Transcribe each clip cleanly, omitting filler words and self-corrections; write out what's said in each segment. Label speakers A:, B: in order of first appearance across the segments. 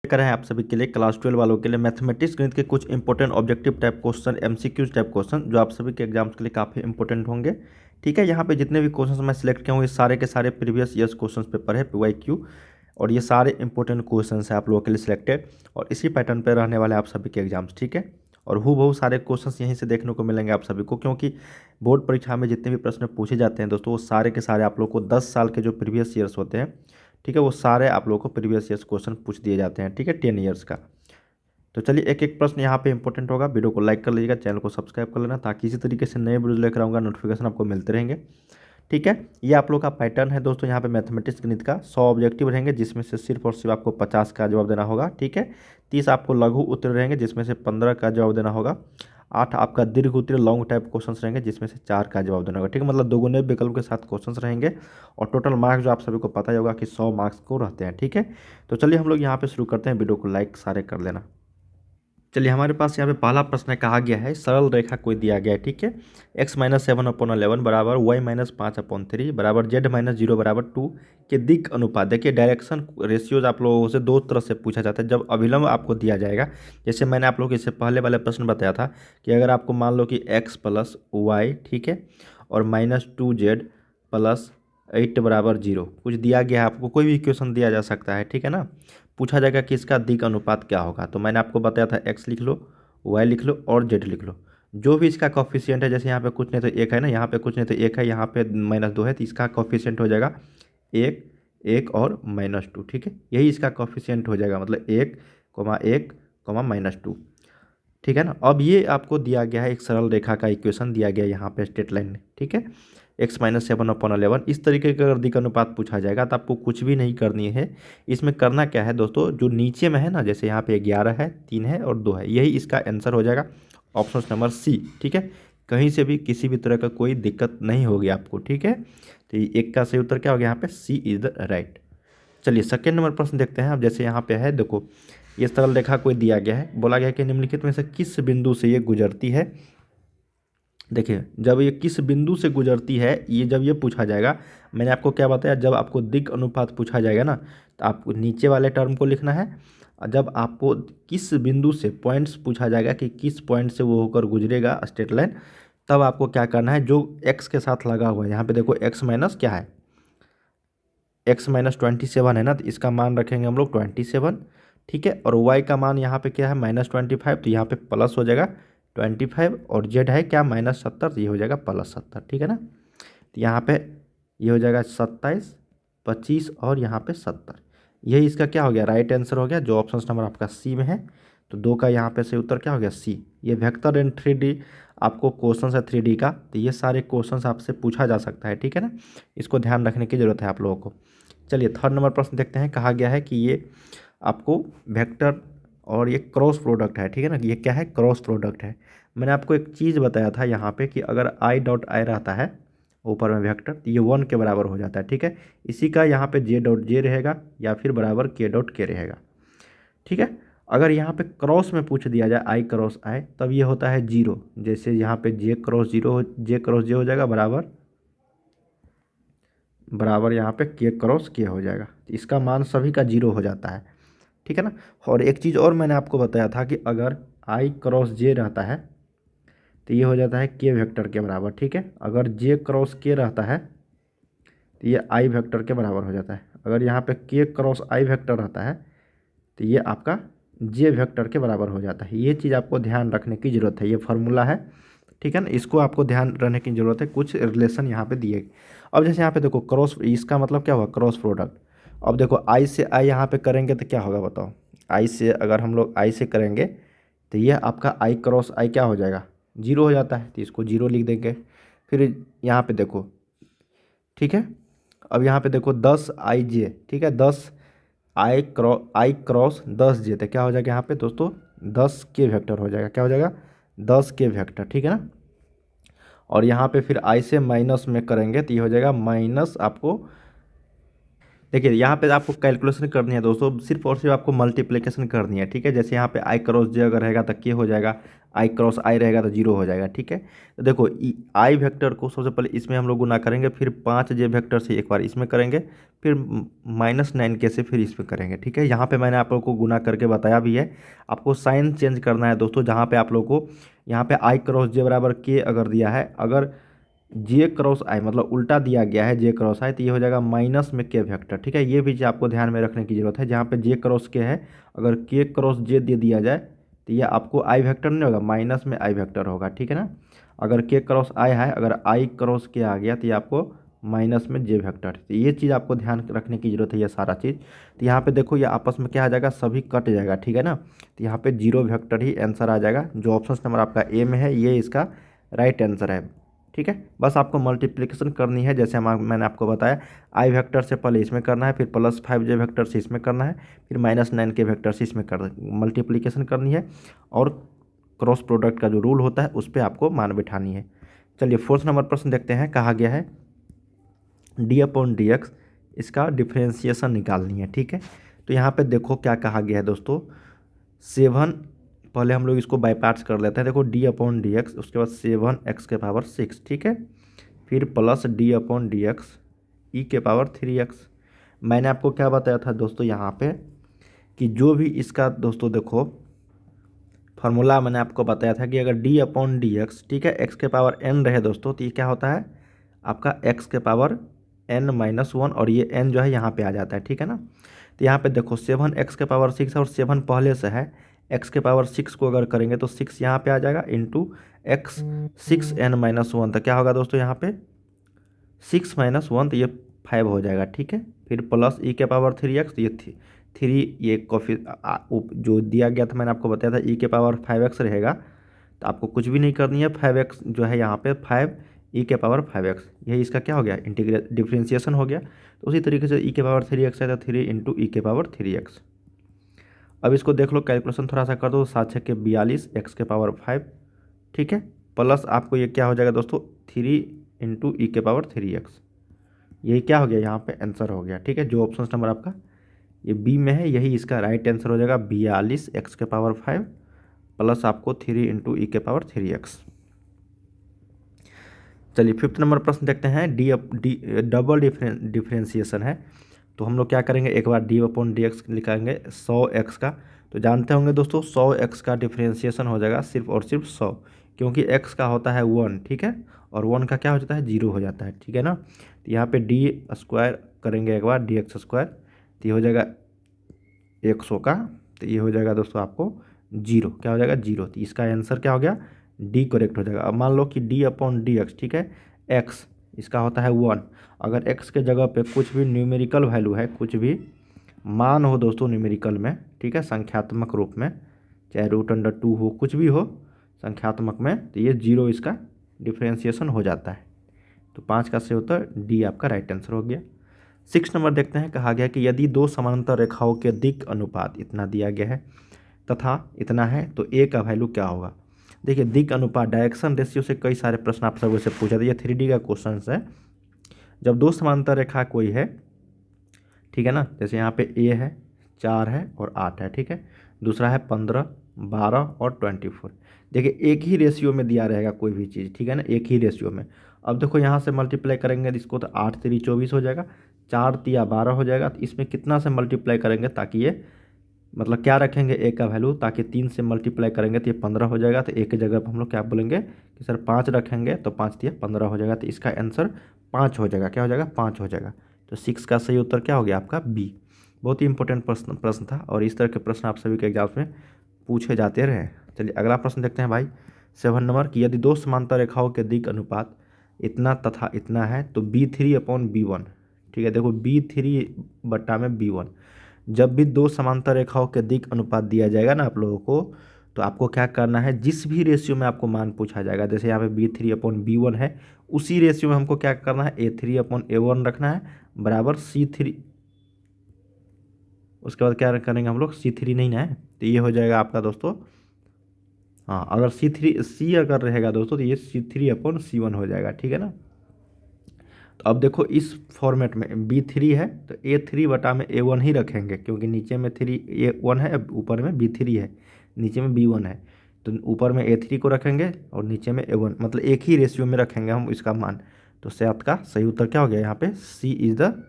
A: लेकर है आप सभी के लिए क्लास 12 वालों के लिए मैथमेटिक्स गणित के कुछ important objective type question MCQs type question जो आप सभी के एग्जाम्स के लिए काफ़ी इंपॉर्टेंट होंगे। ठीक है, यहाँ पे जितने भी क्वेश्चन मैं सिलेक्ट किया हूँ ये सारे के सारे प्रीवियस ईयर्स क्वेश्चन पेपर है PYQ, और ये सारे इंपॉर्टेंट क्वेश्चन है आप लोगों के लिए सिलेक्टेड, और इसी पैटर्न पर रहने वाले आप सभी के एग्जाम्स। ठीक है, और हूबहू सारे क्वेश्चंस यहीं से देखने को मिलेंगे आप सभी को, क्योंकि बोर्ड परीक्षा में जितने भी प्रश्न पूछे जाते हैं दोस्तों वो सारे के सारे आप लोग को 10 साल के जो प्रीवियस ईयर्स होते हैं, ठीक है, वो सारे आप लोगों को प्रीवियस ईयर्स क्वेश्चन पूछ दिए जाते हैं। ठीक है, 10 ईयर्स का। तो चलिए एक एक प्रश्न यहाँ पे इंपॉर्टेंट होगा। वीडियो को लाइक कर लीजिएगा, चैनल को सब्सक्राइब कर लेना, ताकि इसी तरीके से नए वीडियो लेकर आऊँगा नोटिफिकेशन आपको मिलते रहेंगे। ठीक है, ये आप लोग का पैटर्न है दोस्तों। यहाँ पे मैथमेटिक्स गणित का 100 ऑब्जेक्टिव रहेंगे, जिसमें से सिर्फ और सिर्फ आपको 50 का जवाब देना होगा। ठीक है, 30 आपको लघु उत्तर रहेंगे, जिसमें से 15 का जवाब देना होगा। 8 आपका दीर्घ उत्तर लॉन्ग टाइप क्वेश्चन रहेंगे, जिसमें से 4 का जवाब देना होगा। ठीक है, मतलब दोगुने विकल्प के साथ क्वेश्चन रहेंगे, और टोटल मार्क्स जो आप सभी को पता ही होगा कि 100 मार्क्स को रहते हैं। ठीक है, तो चलिए हम लोग यहाँ पे शुरू करते हैं। वीडियो को लाइक सारे कर लेना। चलिए हमारे पास यहाँ पे पहला प्रश्न कहा गया है, सरल रेखा कोई दिया गया है। ठीक है, x-7/11 बराबर y-5/3 बराबर z-0 बराबर 2 के दिक अनुपात। देखिए डायरेक्शन रेशियोज आप लोगों से दो तरह से पूछा जाता है जब अभिलंब आपको दिया जाएगा। जैसे मैंने आप लोगों को इससे पहले वाले प्रश्न बताया था कि अगर आपको मान लो कि x + y, ठीक है, और -2z + 8 बराबर 0 कुछ दिया गया है आपको, कोई भी इक्वेशन दिया जा सकता है। ठीक है ना, पूछा जाएगा कि इसका दिक अनुपात क्या होगा। तो मैंने आपको बताया था x लिख लो, y लिख लो और z लिख लो। जो भी इसका कॉफिशिएंट है, जैसे यहाँ पे कुछ नहीं तो एक है ना, यहाँ पे कुछ नहीं तो एक है, यहाँ पे -2 है, तो इसका कॉफिशिएंट हो जाएगा 1, 1 और -2। ठीक है, यही इसका कॉफिशिएंट हो जाएगा, मतलब 1, 1, -2। ठीक है ना, अब ये आपको दिया गया है एक सरल रेखा का इक्वेशन दिया गया है यहाँ पे स्ट्रेट लाइन में। ठीक है, x-7/11 इस तरीके का अगर दिक अनुपात पूछा जाएगा तो आपको कुछ भी नहीं करनी है। इसमें करना क्या है दोस्तों, जो नीचे में है ना, जैसे यहाँ पे 11 है, 3 है और 2 है, यही इसका आंसर हो जाएगा, ऑप्शन नंबर सी। ठीक है, कहीं से भी किसी भी तरह का कोई दिक्कत नहीं होगी आपको। ठीक है, तो ये एक का सही उत्तर क्या हो गया, यहाँ पे सी इज द राइट। चलिए सेकेंड नंबर प्रश्न देखते हैं। अब जैसे यहाँ पे है, देखो ये सरल रेखा कोई दिया गया है, बोला गया है कि निम्नलिखित में से किस बिंदु से ये गुजरती है। देखिए जब ये किस बिंदु से गुजरती है, ये जब ये पूछा जाएगा, मैंने आपको क्या बताया, जब आपको दिक अनुपात पूछा जाएगा ना, तो आपको नीचे वाले टर्म को लिखना है। और जब आपको किस बिंदु से पॉइंट्स पूछा जाएगा कि किस पॉइंट से वो होकर गुजरेगा स्ट्रेट लाइन, तब आपको क्या करना है, जो एक्स के साथ लगा हुआ है, यहाँ पे देखो एक्स माइनस क्या है, x-27 है ना, तो इसका मान रखेंगे हम लोग 27। ठीक है, और y का मान यहाँ पे क्या है -25, तो यहाँ पे प्लस हो जाएगा 25, और z है क्या -70, तो ये हो जाएगा +70। ठीक है ना, तो यहाँ पे ये हो जाएगा 27, 25 और यहाँ पे 70। यही इसका क्या हो गया, राइट आंसर हो गया, जो ऑप्शन नंबर आपका सी में है। तो 2 का यहाँ पे सही उत्तर क्या हो गया, सी। ये वेक्टर एंड 3D आपको क्वेश्चन है 3D का, तो ये सारे क्वेश्चन आपसे पूछा जा सकता है। ठीक है ना, इसको ध्यान रखने की जरूरत है आप लोगों को। चलिए थर्ड नंबर प्रश्न देखते हैं। कहा गया है कि ये आपको वेक्टर और ये क्रॉस प्रोडक्ट है। ठीक है ना, ये क्या है, क्रॉस प्रोडक्ट है। मैंने आपको एक चीज़ बताया था यहाँ पे कि अगर i.i रहता है ऊपर में वेक्टर, तो ये 1 के बराबर हो जाता है। ठीक है, इसी का यहाँ पे j.j रहेगा या फिर बराबर k.k रहेगा। ठीक है, अगर यहाँ पे क्रॉस में पूछ दिया जाए i×i, तब ये होता है 0। जैसे यहाँ पे j×0 j×j हो जाएगा बराबर यहाँ पे k×k हो जाएगा, तो इसका मान सभी का 0 हो जाता है। ठीक है ना, और एक चीज़ और मैंने आपको बताया था कि अगर i×j रहता है तो ये हो जाता है k वेक्टर के बराबर। ठीक है, अगर j×k रहता है तो ये i वेक्टर के बराबर हो जाता है। अगर यहाँ पे k×i वेक्टर रहता है तो ये आपका j वेक्टर के बराबर हो जाता है। ये चीज़ आपको ध्यान रखने की ज़रूरत है, ये फार्मूला है। ठीक है ना, इसको आपको ध्यान रखने की ज़रूरत है, कुछ रिलेशन यहाँ पे दिए। अब जैसे यहाँ पे देखो क्रॉस, इसका मतलब क्या हुआ, क्रॉस प्रोडक्ट। अब देखो आई से आई यहाँ पे करेंगे तो क्या होगा बताओ, आई से अगर हम लोग आई से करेंगे तो ये आपका i×i क्या हो जाएगा, 0 हो जाता है, तो इसको 0 लिख देंगे। फिर यहाँ पे देखो, ठीक है, अब यहाँ पे देखो 10i_j, ठीक है, 10i×10j, तो क्या हो जाएगा यहाँ पे दोस्तों 10k वेक्टर हो जाएगा। क्या हो जाएगा, 10k वेक्टर। ठीक है ना, और यहाँ पे फिर i से माइनस में करेंगे तो ये हो जाएगा माइनस आपको देखिए यहाँ पे आपको कैलकुलेशन करनी है दोस्तों, सिर्फ और सिर्फ आपको मल्टीप्लिकेशन करनी है, ठीक है। जैसे यहाँ पे आई क्रॉस जे अगर रहेगा तो के हो जाएगा, आई क्रॉस आई रहेगा तो जीरो हो जाएगा, ठीक है। तो देखो आई वेक्टर को सबसे पहले इसमें हम लोग गुना करेंगे, फिर 5 जे वेक्टर से एक बार इसमें करेंगे, फिर -9 के से फिर इसमें करेंगे, ठीक है। यहाँ पे मैंने आप लोग को गुना करके बताया भी है। आपको साइन चेंज करना है दोस्तों, जहाँ पे आप लोग को यहाँ पे आई क्रॉस जे बराबर के अगर दिया है, अगर जे क्रॉस आई मतलब उल्टा दिया गया है जे क्रॉस आई, तो ये हो जाएगा माइनस में के वेक्टर, ठीक है। ये भी चीज़ आपको ध्यान में रखने की जरूरत है। जहाँ पे जे क्रॉस के है, अगर के क्रॉस जे दे दिया जाए तो ये आपको आई वेक्टर नहीं होगा, माइनस में आई वेक्टर होगा, ठीक है ना। अगर के क्रॉस आई है, अगर आई क्रॉस के आ गया तो ये आपको माइनस में जे वेक्टर, तो ये चीज़ आपको ध्यान रखने की जरूरत है, ये सारा चीज़। तो यहाँ पे देखो ये आपस में क्या आ जाएगा, सभी कट जाएगा, ठीक है ना। तो यहाँ पे जीरो वेक्टर ही आंसर आ जाएगा, जो ऑप्शन नंबर आपका ए में है ये इसका राइट आंसर है, ठीक है। बस आपको मल्टीप्लिकेशन करनी है, जैसे मैंने आपको बताया, आई वेक्टर से पहले इसमें करना है, फिर +5 जे वेक्टर से इसमें करना है, फिर -9 के वेक्टर से इसमें मल्टीप्लिकेशन करनी है, और क्रॉस प्रोडक्ट का जो रूल होता है उस पर आपको मान बिठानी है। चलिए 4th नंबर प्रश्न देखते हैं। कहा गया है d/dx इसका डिफ्रेंसिएशन निकालनी है, ठीक है। तो यहाँ पे देखो क्या कहा गया है दोस्तों, 7, पहले हम लोग इसको बाई पार्ट्स कर लेते हैं। देखो d/dx, उसके बाद 7x⁶, ठीक है, फिर प्लस d/dx e⁻3x। मैंने आपको क्या बताया था दोस्तों यहाँ पे, कि जो भी इसका दोस्तों देखो फार्मूला मैंने आपको बताया था कि अगर d/dx, ठीक है, x⁻n रहे दोस्तों, तो ये क्या होता है आपका x⁻n-1, और ये n जो है यहाँ पे आ जाता है, ठीक है ना। तो यहाँ पे देखो 7x⁶ है, और 7 पहले से है, x⁻6 को अगर करेंगे तो 6 यहाँ पे आ जाएगा, इंटू x 6n-1, तो क्या होगा दोस्तों यहाँ पे 6 - 1, तो ये 5 हो जाएगा, ठीक है। फिर प्लस e⁻3x, तो ये 3, ये कॉफी जो दिया गया था मैंने आपको बताया था e⁻5x रहेगा, तो आपको कुछ भी नहीं करनी है, 5x जो है यहाँ पे 5 e⁻5x, यही इसका क्या हो गया, डिफ्रेंसिएशन हो गया। तो उसी तरीके से e⁻3x है तो 3 इंटू e⁻3x। अब इसको देख लो, कैलकुलेशन थोड़ा सा कर दो, 7×6 = 42 x⁻5, ठीक है, प्लस आपको ये क्या हो जाएगा दोस्तों 3 इंटू e⁻3x, यही क्या हो गया यहाँ पे आंसर हो गया, ठीक है। जो ऑप्शन नंबर आपका ये बी में है यही इसका राइट आंसर हो जाएगा, 42 x⁻5 प्लस आपको 3 इंटू e⁻3x। चलिए 5th नंबर प्रश्न देखते हैं। डबल डिफ्रेंसिएशन है, तो हम लोग क्या करेंगे, एक बार d/dx लिखाएंगे 100x का। तो जानते होंगे दोस्तों 100x का डिफ्रेंसिएशन हो जाएगा सिर्फ और सिर्फ 100, क्योंकि x का होता है 1, ठीक है, और 1 का क्या हो जाता है 0 हो जाता है, ठीक है ना। तो यहाँ पे d² करेंगे एक बार dx², तो ये हो जाएगा 100 का, तो ये हो जाएगा दोस्तों आपको 0, क्या हो जाएगा 0। तो इसका आंसर क्या हो गया, डी करेक्ट हो जाएगा। अब मान लो कि d/dx, ठीक है, x इसका होता है 1, अगर x के जगह पे कुछ भी न्यूमेरिकल वैल्यू है, कुछ भी मान हो दोस्तों न्यूमेरिकल में, ठीक है, संख्यात्मक रूप में, चाहे √2 हो, कुछ भी हो संख्यात्मक में, तो ये 0 इसका डिफ्रेंसिएशन हो जाता है। तो 5 का सही उत्तर डी आपका राइट आंसर हो गया। 6 नंबर देखते हैं। कहा गया कि यदि दो समानांतर रेखाओं के दिक् अनुपात इतना दिया गया है तथा इतना है, तो ए का वैल्यू क्या होगा। देखिए दिक् अनुपात डायरेक्शन रेशियो से कई सारे प्रश्न आप सबसे से पूछा था, ये 3D का क्वेश्चन है। जब दो समांतर रेखा कोई है, ठीक है ना, जैसे यहाँ पे ए है, 4 है और 8 है, ठीक है, दूसरा है 15, 12 और 24। देखिए एक ही रेशियो में दिया रहेगा कोई भी चीज़, ठीक है ना, एक ही रेशियो में। अब देखो यहाँ से मल्टीप्लाई करेंगे इसको, तो 8×3 = 24 हो जाएगा, 4×3 = 12 हो जाएगा। तो इसमें कितना से मल्टीप्लाई करेंगे ताकि ये मतलब क्या रखेंगे ए का वैल्यू, ताकि 3 से मल्टीप्लाई करेंगे तो ये 15 हो जाएगा। तो एक जगह पर हम लोग क्या बोलेंगे कि सर 5 रखेंगे, तो 5×3 = 15 हो जाएगा। तो इसका आंसर 5 हो जाएगा, क्या हो जाएगा 5 हो जाएगा। तो 6 का सही उत्तर क्या हो गया आपका बी। बहुत ही इंपॉर्टेंट प्रश्न था, और इस तरह के प्रश्न आप सभी के एग्जाम्स में पूछे जाते रहे। चलिए अगला प्रश्न देखते हैं भाई, 7 नंबर की यदि दो समांतर रेखाओं के दिक् अनुपात इतना तथा इतना है, तो B3/B1, ठीक है। देखो B3/B1, जब भी दो समांतर रेखाओं के दिक् अनुपात दिया जाएगा ना आप लोगों को, तो आपको क्या करना है, जिस भी रेशियो में आपको मान पूछा जाएगा, जैसे यहाँ पे B3/B1 है, उसी रेशियो में हमको क्या करना है, A3/A1 रखना है बराबर C3, उसके बाद क्या करेंगे हम लोग C3 नहीं ना है, तो ये हो जाएगा आपका दोस्तों, हाँ, अगर C3 C अगर रहेगा दोस्तों, तो ये C3/C1 हो जाएगा, ठीक है ना। तो अब देखो इस फॉर्मेट में B3 है तो A3 बटा में A1 ही रखेंगे, क्योंकि नीचे में A1 है, ऊपर में B3 है, नीचे में B1 है। तो ऊपर में A3 को रखेंगे और नीचे में A1, मतलब एक ही रेशियो में रखेंगे हम इसका मान। तो सेट का सही उत्तर क्या हो गया यहाँ पे? C is the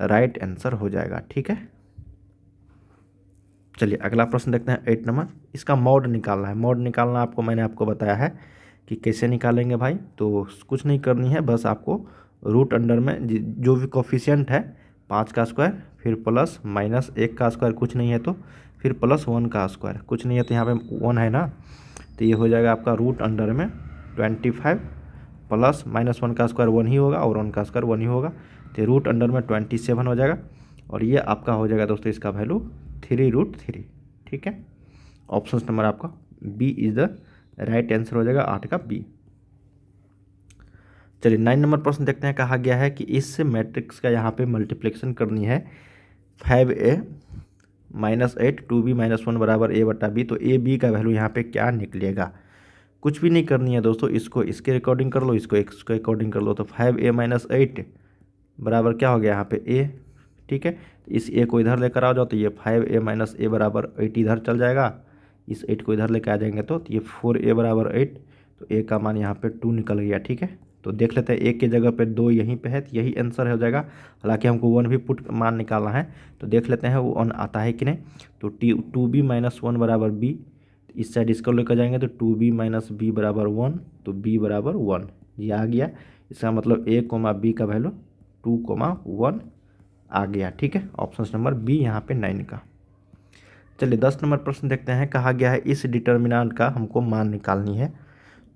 A: right answer हो जाएगा। ठीक है, चलिए अगला प्रश्न देखते हैं 8 नंबर। इसका मॉड निकालना है। मॉड निकालना मैंने आपको बताया है कि कैसे निकालेंगे भाई। तो कुछ नहीं करनी है, बस आपको रूट अंडर में जो भी कोफिशिएंट है 5 का स्क्वायर, फिर प्लस माइनस 1 का स्क्वायर कुछ नहीं है तो, फिर प्लस 1 का स्क्वायर कुछ नहीं है तो यहाँ पे 1 है ना, तो ये हो जाएगा आपका रूट अंडर में 25 प्लस माइनस 1 का स्क्वायर 1 ही होगा और 1 का स्क्वायर 1 ही होगा, तो रूट अंडर में 27 हो जाएगा। और ये आपका हो जाएगा दोस्तों इसका वैल्यू 3√3। ठीक है, ऑप्शन नंबर आपका b is the right answer हो जाएगा, 8 का बी। चलिए 9 नंबर प्रश्न देखते हैं। कहा गया है कि इस मैट्रिक्स का यहाँ पे मल्टीप्लिकेशन करनी है 5a माइनस 8 2b माइनस 1 बराबर a बटा बी। तो ए बी का वैल्यू यहाँ पे क्या निकलेगा? कुछ भी नहीं करनी है दोस्तों, इसको इसके अकॉर्डिंग कर लो, इसको इसके अकॉर्डिंग कर लो। तो 5a माइनस 8 बराबर क्या हो गया यहाँ पे a। ठीक है, इस a को इधर लेकर आ जाओ तो ये 5a माइनस a बराबर 8 इधर चल जाएगा, इस 8 को इधर लेकर आ जाएंगे तो ये 4a बराबर 8, तो a का मान यहाँ पे 2 निकल गया। ठीक है, तो देख लेते हैं एक के जगह पे 2 यहीं पे है तो यही आंसर हो जाएगा। हालांकि हमको 1 भी पुट मान निकालना है, तो देख लेते हैं वो 1 आता है कि नहीं। तो 2b माइनस 1 बराबर b, इस साइड इसको लेकर जाएंगे तो 2b माइनस b बराबर 1, तो b बराबर 1 ये आ गया। इसका मतलब a कोमा b का वैल्यू 2,1 आ गया। ठीक है, ऑप्शन नंबर बी यहाँ पे 9 का। चलिए 10 नंबर प्रश्न देखते हैं। कहा गया है इस डिटर्मिनेंट का हमको मान निकालनी है।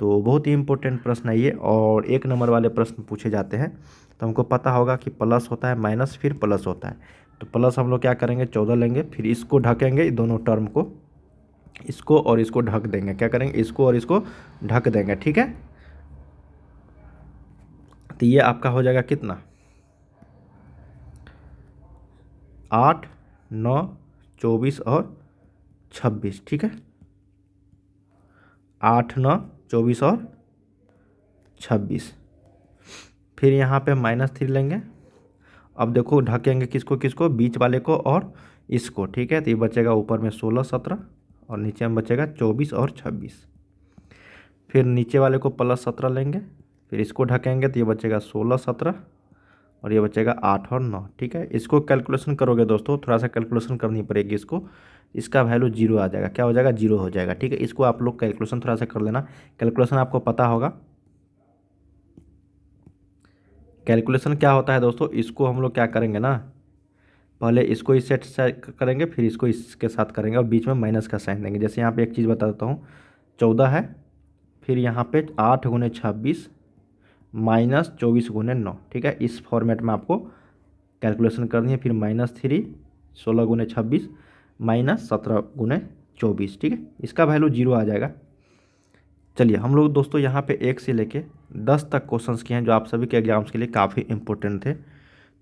A: तो बहुत ही इंपॉर्टेंट प्रश्न है ये, और 1 नंबर वाले प्रश्न पूछे जाते हैं। तो हमको पता होगा कि प्लस होता है माइनस फिर प्लस होता है। तो प्लस हम लोग क्या करेंगे 14 लेंगे, फिर इसको ढकेंगे दोनों टर्म को, इसको और इसको ढक देंगे। क्या करेंगे, इसको और इसको ढक देंगे। ठीक है, तो ये आपका हो जाएगा कितना 8 9 24 और 26। ठीक है, 8 9 24 और 26। फिर यहाँ पे -3 लेंगे। अब देखो ढकेंगे किसको किसको, बीच वाले को और इसको। ठीक है, तो ये बचेगा ऊपर में 16 17 और नीचे में बचेगा 24 और 26। फिर नीचे वाले को +17 लेंगे, फिर इसको ढकेंगे तो ये बचेगा 16 17 और ये बचेगा 8 और 9। ठीक है, इसको कैलकुलेशन करोगे दोस्तों, थोड़ा सा कैलकुलेशन करनी पड़ेगी इसको, इसका वैल्यू 0 आ जाएगा। क्या हो जाएगा, 0 हो जाएगा। ठीक है, इसको आप लोग कैलकुलेशन थोड़ा सा कर लेना, कैलकुलेशन आपको पता होगा। कैलकुलेशन क्या होता है दोस्तों, इसको हम लोग क्या करेंगे ना, पहले इसको इस सेट से करेंगे, फिर इसको इसके साथ करेंगे और बीच में माइनस का साइन देंगे। जैसे यहाँ पे एक चीज़ बता देता हूँ, 14 है, फिर यहाँ पे 8 गुने 26 माइनस 24 गुने 9। ठीक है, इस फॉर्मेट में आपको कैलकुलेशन करनी है। फिर -3 16 गुने 26 माइनस 17 गुने 24। ठीक है, इसका वैल्यू 0 आ जाएगा। चलिए हम लोग दोस्तों यहाँ पे 1 से लेके 10 तक क्वेश्चंस किए हैं, जो आप सभी के एग्जाम्स के लिए काफ़ी इंपॉर्टेंट थे।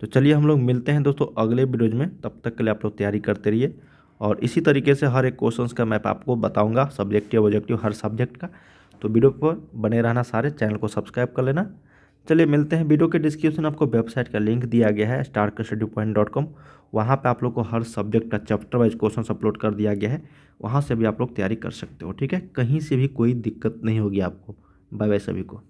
A: तो चलिए हम लोग मिलते हैं दोस्तों अगले वीडियोज में, तब तक के लिए आप लोग तैयारी करते रहिए। और इसी तरीके से हर एक क्वेश्चंस का मैं आपको बताऊंगा, सब्जेक्टिव ऑब्जेक्टिव हर सब्जेक्ट का। तो वीडियो पर बने रहना, सारे चैनल को सब्सक्राइब कर लेना। चलिए मिलते हैं। वीडियो के डिस्क्रिप्शन आपको वेबसाइट का लिंक दिया गया है starkstudypoint.com, वहाँ पे आप लोग को हर सब्जेक्ट का चैप्टर वाइज क्वेश्चन अपलोड कर दिया गया है, वहाँ से भी आप लोग तैयारी कर सकते हो। ठीक है, कहीं से भी कोई दिक्कत नहीं होगी आपको। बाय बाय सभी को।